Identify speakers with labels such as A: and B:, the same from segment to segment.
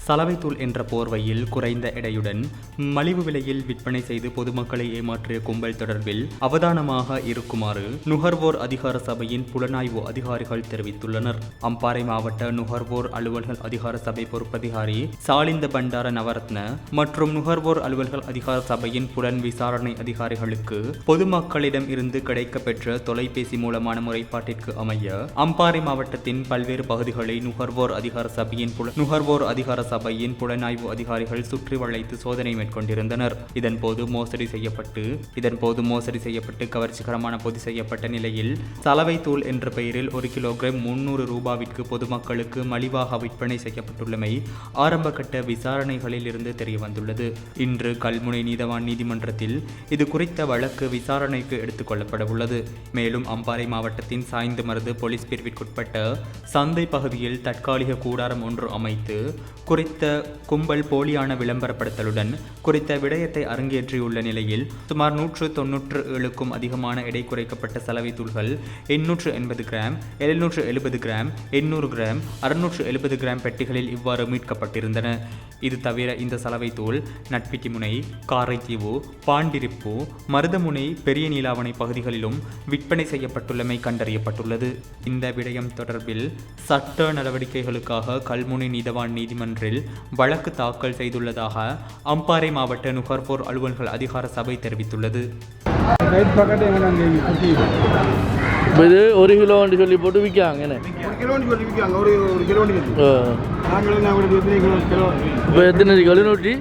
A: சலவைத்தூள் என்ற போர்வையில் குறைந்த எடையுடன் மலிவு விலையில் விற்பனை செய்து பொதுமக்களை ஏமாற்றிய கும்பல் தொடர்பில் அவதானமாக இருக்குமாறு நுகர்வோர் அதிகார சபையின் புலனாய்வு அதிகாரிகள் தெரிவித்துள்ளனர். அம்பாறை மாவட்ட நுகர்வோர் அலுவல்கள் அதிகார சபை பொறுப்பதிகாரி சாலிந்த பண்டார நவரத்ன மற்றும் நுகர்வோர் அலுவல்கள் அதிகார சபையின் புலன் விசாரணை அதிகாரிகளுக்கு பொதுமக்களிடம் இருந்து கிடைக்கப்பெற்ற தொலைபேசி மூலமான முறைப்பாட்டிற்கு அமைய அம்பாறை மாவட்டத்தின் பல்வேறு பகுதிகளை நுகர்வோர் அதிகார சபையின் புலனாய்வு அதிகாரிகள் சுற்றி வளைத்து சோதனை மேற்கொண்டிருந்தனர். இதன்போது மோசடி செய்யப்பட்டு கவர்ச்சிகரமான பொதி செய்யப்பட்ட நிலையில் சலவை தூள் என்ற பெயரில் 1 கிலோகிராம் 300 ரூபாவிற்கு பொதுமக்களுக்கு மலிவாக விற்பனை செய்யப்பட்டுள்ளமை ஆரம்பகட்ட விசாரணைகளில் இருந்து தெரியவந்துள்ளது. இன்று கல்முனை நீதவான் நீதிமன்றத்தில் இது குறித்த வழக்கு விசாரணைக்கு எடுத்துக் கொள்ளப்பட உள்ளது. மேலும் அம்பாறை மாவட்டத்தின் சாய்ந்து மருது போலீஸ் பிரிவிற்குட்பட்ட சந்தை பகுதியில் தற்காலிக கூடாரம் ஒன்று அமைத்து குறித்த கும்பல் போலியான விளம்பரப்படுத்தலுடன் குறித்த விடயத்தை அரங்கேற்றியுள்ள நிலையில் சுமார் 197க்கும் அதிகமான எடை குறைக்கப்பட்ட சலவை தூள்கள் 880 கிராம் 770 கிராம் 800 கிராம் 670 கிராம் பெட்டிகளில் இவ்வாறு மீட்கப்பட்டிருந்தன. இது தவிர இந்த சலவை தூள் நட்பிட்டிமுனை, காரைத்தீவு, பாண்டிருப்பு, மருதமுனை, பெரிய நீலாவணை பகுதிகளிலும் விற்பனை செய்யப்பட்டுள்ளமை கண்டறியப்பட்டுள்ளது. இந்த விடயம் தொடர்பில் சட்ட நடவடிக்கைகளுக்காக கல்முனை நீதவான் நீதிமன்றில் வழக்கு தாக்கல் செய்துள்ளதாக அம்பாறை மாவட்ட நுகர்வோர் அலுவல்கள் அதிகார சபை தெரிவித்துள்ளது.
B: இது 1 கிலோ சொல்லி போட்டு விற்காங்க. இப்போ எத்தனை கிலோ? 700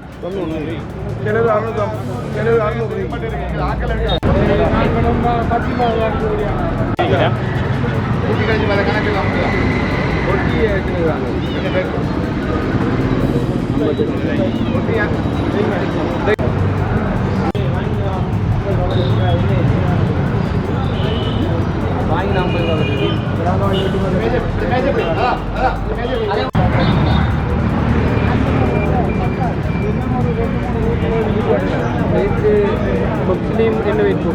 B: முஸ்லீம் என்ன வைப்பு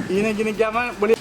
B: ini gini zaman boleh